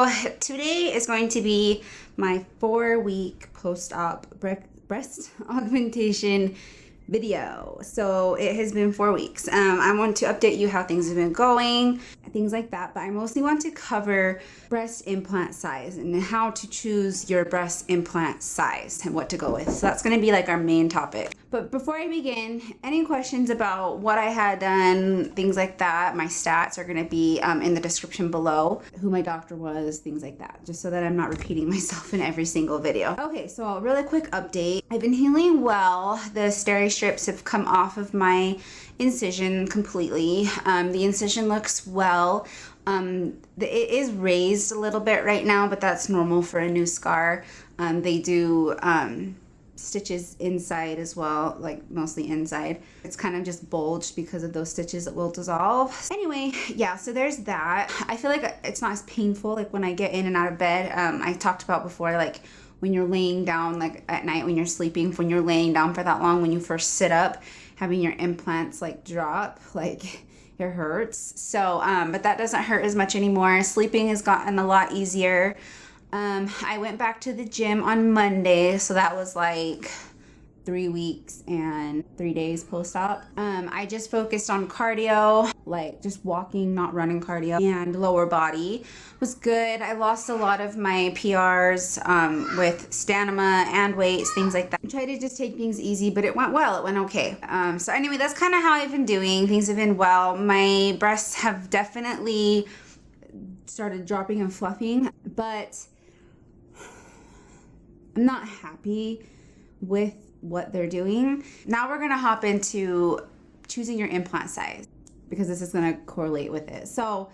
So today is going to be my 4-week post-op breast augmentation video. So it has been 4 weeks. I want to update you how things have been going, things like that, but I mostly want to cover breast implant size and how to choose your breast implant size and what to go with. So that's going to be like our main topic. But before I begin, any questions about what I had done, things like that, my stats are going to be in the description below, who my doctor was, things like that, just so that I'm not repeating myself in every single video. Okay, so a really quick update. I've been healing well. The steri strips have come off of my incision completely. The incision looks well. It is raised a little bit right now, but that's normal for a new scar. They do stitches inside as well, like mostly inside. It's kind of just bulged because of those stitches that will dissolve. Anyway, yeah, so there's that. I feel like it's not as painful like when I get in and out of bed. I talked about before, like when you're laying down, like at night when you're sleeping, when you're laying down for that long, when you first sit up, having your implants like drop, like it hurts. So, but that doesn't hurt as much anymore. Sleeping has gotten a lot easier. I went back to the gym on Monday, so that was like 3 weeks and 3 days post-op. I just focused on cardio, like just walking, not running cardio, and lower body was good. I lost a lot of my PRs with stamina and weights, things like that. I tried to just take things easy, but it went well. It went okay. So anyway, that's kind of how I've been doing. Things have been well. My breasts have definitely started dropping and fluffing, but I'm not happy with what they're doing. Now we're gonna hop into choosing your implant size because this is gonna correlate with it. So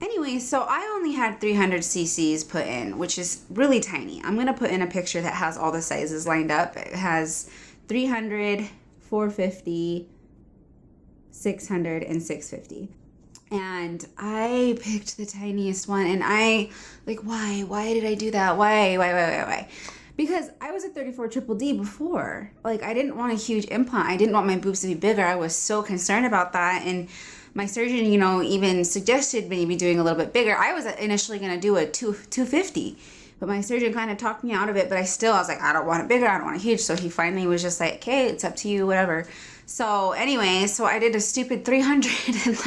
anyway, so I only had 300 cc's put in, which is really tiny. I'm gonna put in a picture that has all the sizes lined up. It has 300, 450, 600, and 650. And I picked the tiniest one, and I like, why did I do that? Why? Because I was a 34 triple D before. Like, I didn't want a huge implant. I didn't want my boobs to be bigger. I was so concerned about that. And my surgeon, you know, even suggested maybe doing a little bit bigger. I was initially going to do a 250, but my surgeon kind of talked me out of it. But I was like, I don't want it bigger. I don't want it huge. So he finally was just like, okay, it's up to you, whatever. So anyway, so I did a stupid 300 and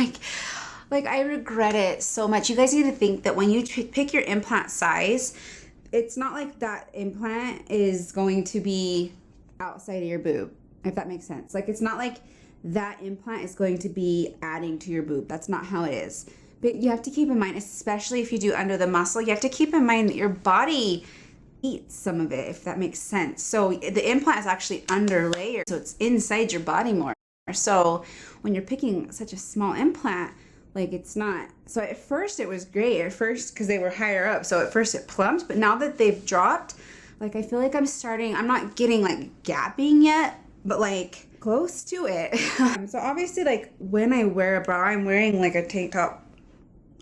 like I regret it so much. You guys need to think that when you pick your implant size, it's not like that implant is going to be outside of your boob, if that makes sense. Like, it's not like that implant is going to be adding to your boob. That's not how it is. But you have to keep in mind, especially if you do under the muscle, you have to keep in mind that your body eats some of it, if that makes sense. So the implant is actually under layer, so it's inside your body more. So when you're picking such a small implant, like, it's not. So at first it was great because they were higher up. So at first it plumped, but now that they've dropped, like, I feel like I'm not getting like gapping yet, but like close to it. So obviously, like, when I wear a bra, I'm wearing like a tank top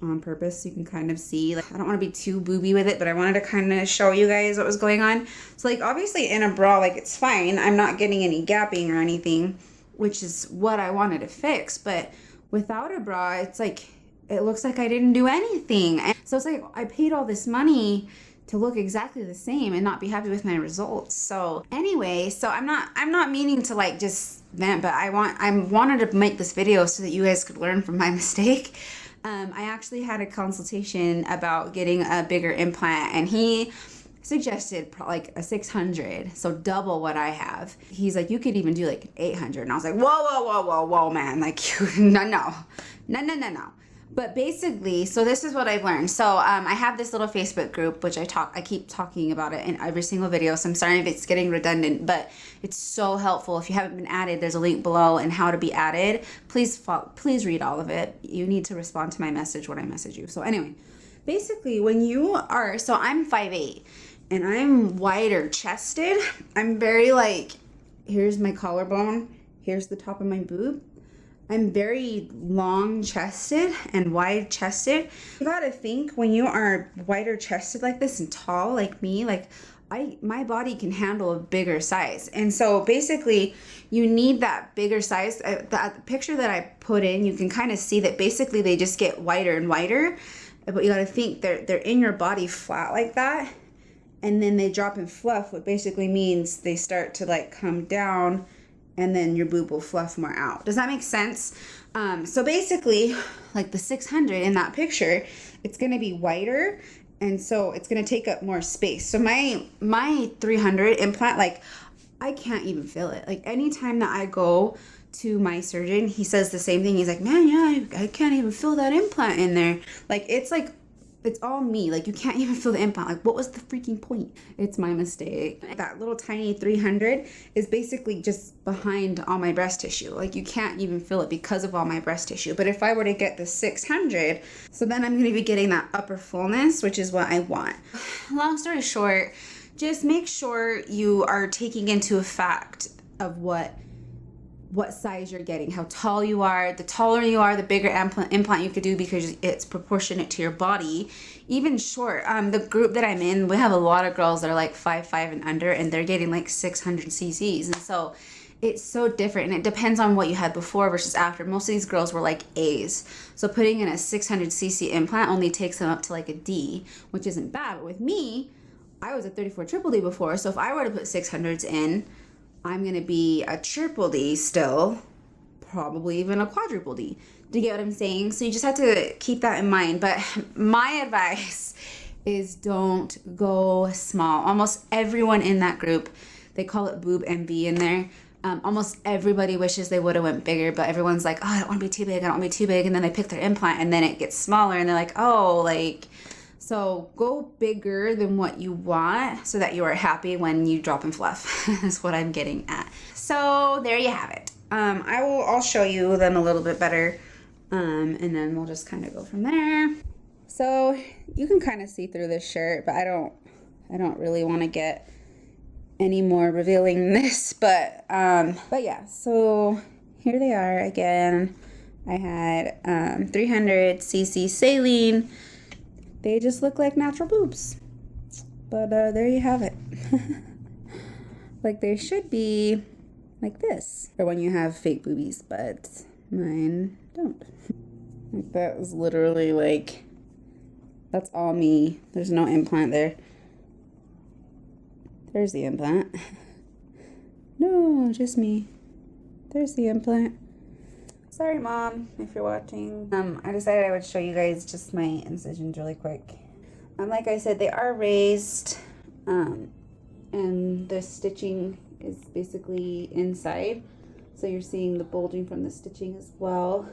on purpose so you can kind of see. Like, I don't want to be too booby with it, but I wanted to kind of show you guys what was going on. So like, obviously in a bra, like, it's fine. I'm not getting any gapping or anything, which is what I wanted to fix. But without a bra, it's like, it looks like I didn't do anything. And so it's like, I paid all this money to look exactly the same and not be happy with my results. So anyway, so I'm not meaning to like just vent, but I wanted to make this video so that you guys could learn from my mistake. I actually had a consultation about getting a bigger implant, and he suggested like a 600, so double what I have. He's like, you could even do like 800, and I was like, whoa, man, like, no. But basically, so this is what I've learned. So I have this little Facebook group, which I keep talking about it in every single video, so I'm sorry if it's getting redundant, but it's so helpful. If you haven't been added, there's a link below and how to be added. Please read all of it. You need to respond to my message when I message you. So anyway, basically, so I'm 5'8", and I'm wider chested. I'm very like, here's my collarbone, here's the top of my boob. I'm very long chested and wide chested. You gotta think, when you are wider chested like this and tall like me, like my body can handle a bigger size. And so basically you need that bigger size. The picture that I put in, you can kind of see that basically they just get wider and wider. But you gotta think they're in your body flat like that, and then they drop in fluff, what basically means they start to like come down, and then your boob will fluff more out. Does that make sense? So basically, like the 600 in that picture, it's gonna be wider, and so it's gonna take up more space. So my 300 implant, like I can't even feel it. Like anytime that I go to my surgeon, he says the same thing. He's like, man, yeah, I can't even feel that implant in there. Like it's all me. Like you can't even feel the implant. Like what was the freaking point? It's my mistake. That little tiny 300 is basically just behind all my breast tissue. Like you can't even feel it because of all my breast tissue. But if I were to get the 600, so then I'm going to be getting that upper fullness, which is what I want. Long story short, just make sure you are taking into effect of what size you're getting, how tall you are. The taller you are, the bigger implant you could do because it's proportionate to your body. Even short, the group that I'm in, we have a lot of girls that are like 5'5" and under, and they're getting like 600 cc's. And so it's so different, and it depends on what you had before versus after. Most of these girls were like A's. So putting in a 600 cc implant only takes them up to like a D, which isn't bad. But with me, I was a 34 triple D before. So if I were to put 600s in, I'm going to be a triple D still, probably even a quadruple D. Do you get what I'm saying? So you just have to keep that in mind. But my advice is don't go small. Almost everyone in that group, they call it boob envy in there. Almost everybody wishes they would have went bigger, but everyone's like, oh, I don't want to be too big. I don't want to be too big. And then they pick their implant and then it gets smaller and they're like, oh, like... So go bigger than what you want so that you are happy when you drop in fluff. That's what I'm getting at. So there you have it. I'll show you them a little bit better. And then we'll just kind of go from there. So you can kind of see through this shirt, but I don't really want to get any more revealing than this, but yeah, so here they are again. I had 300 cc saline. They just look like natural boobs. But there you have it. Like they should be like this. Or when you have fake boobies, but mine don't. Like that was literally like, that's all me. There's no implant there. There's the implant. No, just me. There's the implant. Sorry, Mom, if you're watching. I decided I would show you guys just my incisions really quick. Like I said, they are raised, and the stitching is basically inside. So you're seeing the bulging from the stitching as well.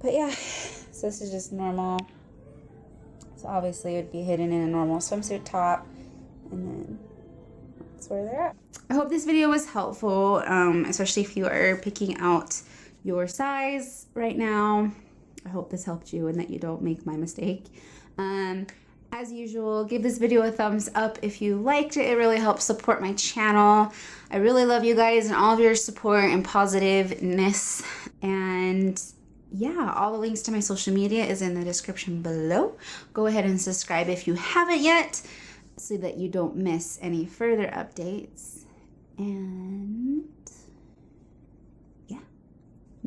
But yeah, so this is just normal. So obviously it would be hidden in a normal swimsuit top, and then that's where they're at. I hope this video was helpful, especially if you are picking out your size right now. I hope this helped you and that you don't make my mistake. As usual, give this video a thumbs up if you liked it. It really helps support my channel. I really love you guys and all of your support and positiveness. And yeah, all the links to my social media is in the description below. Go ahead and subscribe if you haven't yet so that you don't miss any further updates. And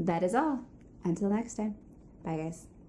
that is all. Until next time. Bye, guys.